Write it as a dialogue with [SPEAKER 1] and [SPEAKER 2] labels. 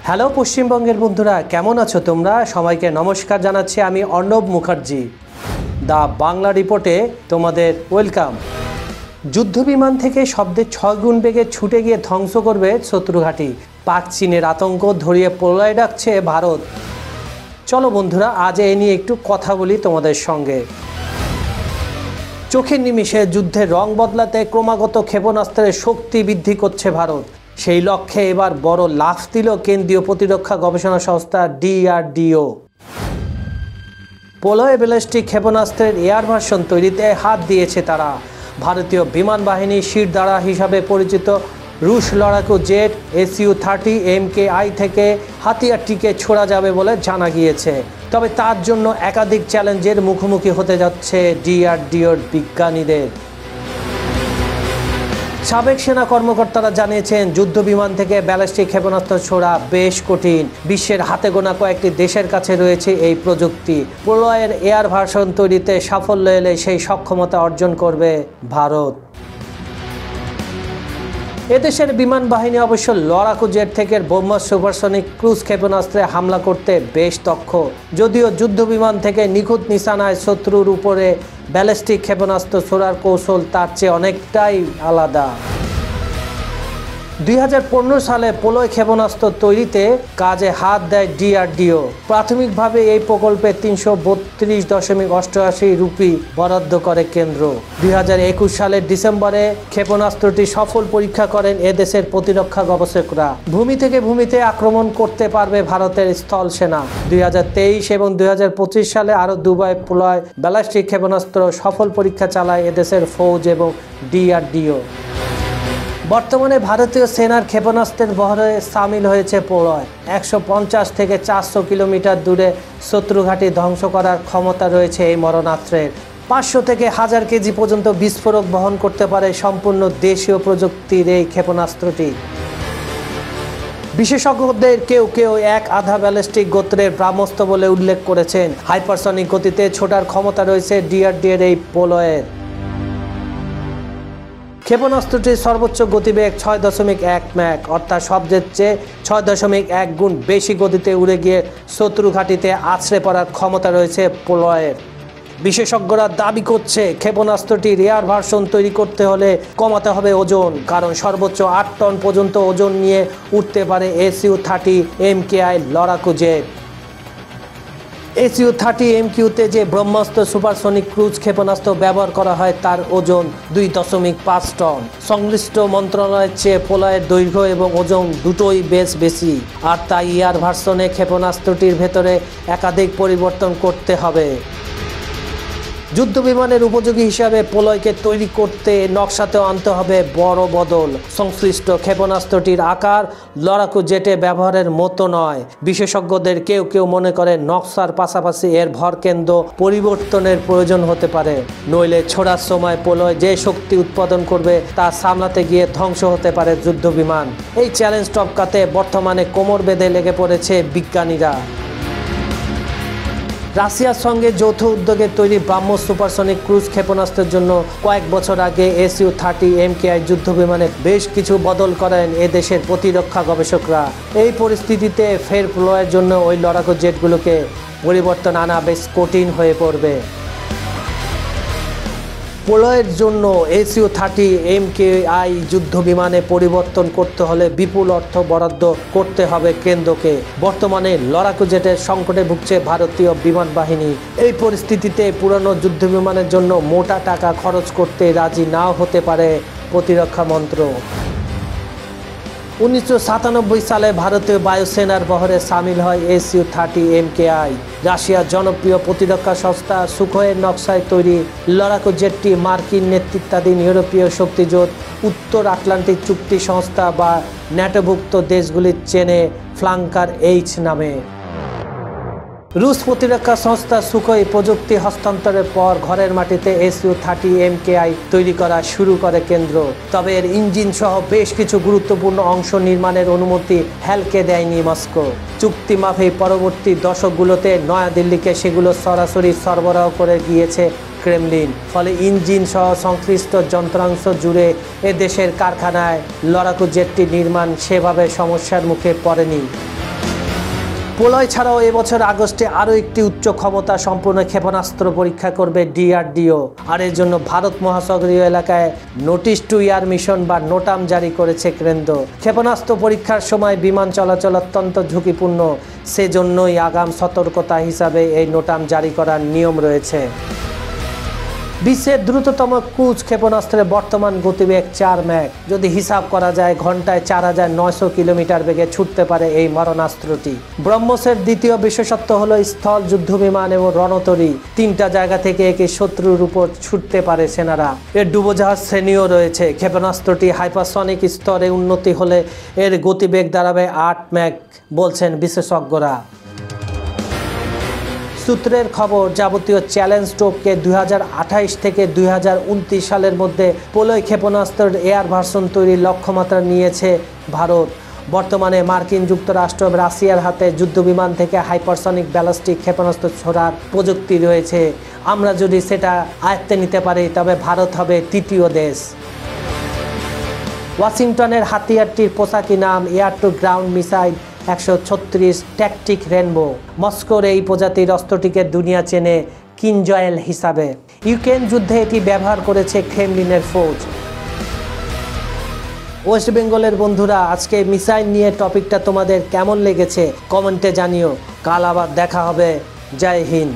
[SPEAKER 1] Hello পশ্চিমবঙ্গের বন্ধুরা, কেমন আছো তোমরা? সবাইকে নমস্কার জানাচ্ছি আমি অর্ণব মুখার্জি। দ্য বাংলা রিপোর্টে তোমাদের ওয়েলকাম। যুদ্ধবিমান থেকে শব্দের 6 গুণ বেগে ছুটে গিয়ে ধ্বংস করবে শত্রুঘাঁটি। পাক চীনের আতঙ্ক ধরিয়ে প্রলয় ডাকছে ভারত। চলো বন্ধুরা, আজ এ নিয়ে একটু কথা বলি তোমাদের সঙ্গে। চোখের নিমিষে যুদ্ধের রং বদলাতে ক্রমাগত ক্ষেপণাস্ত্রের শক্তি বৃদ্ধি করছে ভারত। সেই লক্ষ্যে এবার বড় লাফ দিল কেন্দ্রীয় প্রতিরক্ষা গবেষণা সংস্থা DRDO। প্রলয় ব্যালিস্টিক ক্ষেপণাস্ত্রের এয়ার ভার্সন তৈরিতে হাত দিয়েছে তারা। ভারতীয় বিমান বাহিনীর শিরদাঁড়া হিসাবে পরিচিত রুশ লড়াকু জেট Su-30 MKI থেকে হাতিয়ারটিকে ছোড়া যাবে বলে জানা গিয়েছে। তবে তার জন্য একাধিক চ্যালেঞ্জের মুখোমুখি হতে যাচ্ছে DRDOর বিজ্ঞানীদের। সাবেক সেনা কর্মকর্তারা জানিয়েছেন, যুদ্ধবিমান থেকে ব্যালিস্টিক ক্ষেপণাস্ত্র ছোড়া বেশ কঠিন। বিশ্বের হাতে গোনা কয়েকটি দেশের কাছে রয়েছে এই প্রযুক্তি। প্রলয়ের এয়ার ভার্সন তৈরিতে সাফল্য এলে সেই সক্ষমতা অর্জন করবে ভারত। এদেশের বিমান বাহিনী অবশ্য লড়াকু জেট থেকে ব্রহ্মস সুপারসনিক ক্রুজ ক্ষেপণাস্ত্রে হামলা করতে বেশ দক্ষ। যদিও যুদ্ধবিমান থেকে নিখুঁত নিশানায় শত্রুর উপরে ব্যালিস্টিক ক্ষেপণাস্ত্র ছোড়ার কৌশল তার চেয়ে অনেকটাই আলাদা। 2015 সালে প্রলয় ক্ষেপণাস্ত্র তৈরিতে কাজে হাত দেয় DRDO। প্রাথমিকভাবে এই প্রকল্পে 332.88 রুপি বরাদ্দ করে কেন্দ্র। 2021 সালের ডিসেম্বরে ক্ষেপণাস্ত্রটি সফল পরীক্ষা করেন এদেশের প্রতিরক্ষা গবেষকরা। ভূমি থেকে ভূমিতে আক্রমণ করতে পারবে ভারতের স্থল সেনা। 2023 এবং 2025 সালে আরও দুবার প্রলয় ব্যালিস্টিক ক্ষেপণাস্ত্র সফল পরীক্ষা চালায় এদেশের ফৌজ এবং DRDO। বর্তমানে ভারতীয় সেনার ক্ষেপণাস্ত্রের বহরে সামিল হয়েছে প্রলয়। 150 থেকে 400 কিলোমিটার দূরে শত্রুঘাঁটি ধ্বংস করার ক্ষমতা রয়েছে এই মরণাস্ত্রের। 500 থেকে 1000 কেজি পর্যন্ত বিস্ফোরক বহন করতে পারে সম্পূর্ণ দেশীয় প্রযুক্তির এই ক্ষেপণাস্ত্রটি। বিশেষজ্ঞদের কেউ কেউ এক আধা ব্যালিস্টিক গোত্রের ব্রাহ্মস্ত্র বলে উল্লেখ করেছেন। হাইপারসনিক গতিতে ছোটার ক্ষমতা রয়েছে DRDOর এই প্রলয়ের। ক্ষেপণাস্ত্রটির সর্বোচ্চ গতিবেগ 6.1 ম্যাক, অর্থাৎ শব্দের চেয়ে 6.1 গুণ বেশি গতিতে উড়ে গিয়ে শত্রু ঘাঁটিতে আছড়ে পড়ার ক্ষমতা রয়েছে প্রলয়ের। বিশেষজ্ঞরা দাবি করছে, ক্ষেপণাস্ত্রটির এয়ার ভার্সন তৈরি করতে হলে কমাতে হবে ওজন, কারণ সর্বোচ্চ 8 টন পর্যন্ত ওজন নিয়ে উঠতে পারে Su-30 MKI লড়াকু জেট। Su-30 MQ-তে যে ব্রহ্মাস্ত্র সুপারসনিক ক্রুজ ক্ষেপণাস্ত্র ব্যবহার করা হয় তার ওজন 2.5 টন। সংশ্লিষ্ট মন্ত্রণালয়ের চেয়ে প্রলয়ের দৈর্ঘ্য এবং ওজন দুটোই বেশ বেশি, আর তাই এয়ার ভার্সনে ক্ষেপণাস্ত্রটির ভেতরে একাধিক পরিবর্তন করতে হবে। যুদ্ধবিমানের উপযোগী হিসাবে প্রলয়কে তৈরি করতে নকশাতেও আনতে হবে বড় বদল। সংশ্লিষ্ট ক্ষেপণাস্ত্রটির আকার লড়াকু জেটে ব্যবহারের মতো নয়। বিশেষজ্ঞদের কেউ কেউ মনে করে নকশার পাশাপাশি এর ভরকেন্দ্র পরিবর্তনের প্রয়োজন হতে পারে। নইলে ছোড়ার সময় প্রলয় যে শক্তি উৎপাদন করবে তা সামলাতে গিয়ে ধ্বংস হতে পারে যুদ্ধবিমান। এই চ্যালেঞ্জ টপকাতে বর্তমানে কোমর বেঁধে লেগে পড়েছে বিজ্ঞানীরা। রাশিয়ার সঙ্গে যৌথ উদ্যোগে তৈরি ব্রাহ্মস সুপারসনিক ক্রুজ ক্ষেপণাস্ত্রের জন্য কয়েক বছর আগে Su-30 MKI যুদ্ধবিমানে বেশ কিছু বদল করেন এদেশের প্রতিরক্ষা গবেষকরা। এই পরিস্থিতিতে ফের প্রলয়ের জন্য ওই লড়াকু জেটগুলোকে পরিবর্তন আনা বেশ কঠিন হয়ে পড়বে। প্রলয়ের জন্য Su-30 MKI যুদ্ধবিমানে পরিবর্তন করতে হলে বিপুল অর্থ বরাদ্দ করতে হবে কেন্দ্রকে। বর্তমানে লড়াকু জেটের সংকটে ভুগছে ভারতীয় বিমান বাহিনী। এই পরিস্থিতিতে পুরনো যুদ্ধবিমানের জন্য মোটা টাকা খরচ করতে রাজি নাও হতে পারে প্রতিরক্ষা মন্ত্রক। 1997 সালে ভারতীয় বায়ুসেনার বহরে সামিল হয় Su-30 MKI। রাশিয়ার জনপ্রিয় প্রতিরক্ষা সংস্থা সুখোয়ের নকশায় তৈরি লড়াকু জেটটি মার্কিন নেতৃত্বাধীন ইউরোপীয় শক্তিজোট উত্তর আটলান্টিক চুক্তি সংস্থা বা ন্যাটোভুক্ত দেশগুলির চেনে ফ্লাঙ্কার H নামে। রুশ প্রতিরক্ষা সংস্থা সুখোই প্রযুক্তি হস্তান্তরের পর ঘরের মাটিতে Su-30 MKI তৈরি করা শুরু করে কেন্দ্র। তবে এর ইঞ্জিন সহ বেশ কিছু গুরুত্বপূর্ণ অংশ নির্মাণের অনুমতি হেলকে দেয়নি মস্কো। চুক্তি মাফিক পরবর্তী দশকগুলোতে নয়াদিল্লিকে সেগুলো সরাসরি সরবরাহ করে গিয়েছে ক্রেমলিন। ফলে ইঞ্জিন সহ সংশ্লিষ্ট যন্ত্রাংশ জুড়ে এ দেশের কারখানায় লড়াকু জেটটি নির্মাণ সেভাবে সমস্যার মুখে পড়েনি। পোলয় ছাড়াও এবছর আগস্টে আরও একটি উচ্চ ক্ষমতা সম্পন্ন ক্ষেপণাস্ত্র পরীক্ষা করবে DRDO। আর এর জন্য ভারত মহাসাগরীয় এলাকায় নোটিশ টু এয়ার মিশন বা নোটাম জারি করেছে কেন্দ্র। ক্ষেপণাস্ত্র পরীক্ষার সময় বিমান চলাচল অত্যন্ত ঝুঁকিপূর্ণ, সেজন্যই আগাম সতর্কতা হিসাবে এই নোটাম জারি করার নিয়ম রয়েছে। বিশ্বের দ্রুততম ক্রুজ ক্ষেপণাস্ত্রের বর্তমান গতিবেগ 4 ম্যাক। যদি হিসাব করা যায়, ঘন্টায় 4900 কিলোমিটার বেগে ছুটতে পারে এই মারণাস্ত্রটি। ব্রহ্মসের দ্বিতীয় বিশেষত্ব হলো স্থল যুদ্ধবিমান এবং রণতরী। 3টা জায়গা থেকে একে শত্রুর উপর ছুটতে পারে সেনারা। এর ডুবোজাহাজ শ্রেণীও রয়েছে। ক্ষেপণাস্ত্রটি হাইপারসনিক স্তরে উন্নতি হলে এর গতিবেগ দাঁড়াবে 8 ম্যাক বলছেন বিশেষজ্ঞরা। সূত্রের খবর, যাবতীয় চ্যালেঞ্জ টোপকে 2028 থেকে 2029 সালের মধ্যে পোলয় ক্ষেপণাস্ত্রের এয়ার ভার্সন তৈরির লক্ষ্যমাত্রা নিয়েছে ভারত। বর্তমানে মার্কিন যুক্তরাষ্ট্র রাশিয়ার হাতে যুদ্ধবিমান থেকে হাইপারসনিক ব্যালিস্টিক ক্ষেপণাস্ত্র ছোড়ার প্রযুক্তি রয়েছে। আমরা যদি সেটা আয়ত্তে নিতে পারি তবে ভারত হবে তৃতীয় দেশ। ওয়াশিংটনের হাতিয়ারটির পোশাকি নাম air to ground missile 136 tactic rainbow. মস্কোর এই প্রজাতির অস্ত্রটিকে দুনিয়া চেনে কিনজয়েল হিসাবে। ইউক্রেন যুদ্ধে এটি ব্যবহার করেছে ক্রেমলিনের ফৌজ। ওয়েস্ট বেঙ্গলের বন্ধুরা, আজকে মিসাইল নিয়ে টপিকটা তোমাদের কেমন লেগেছে কমেন্টে জানিও। কাল আবার দেখা হবে। জয় হিন্দ।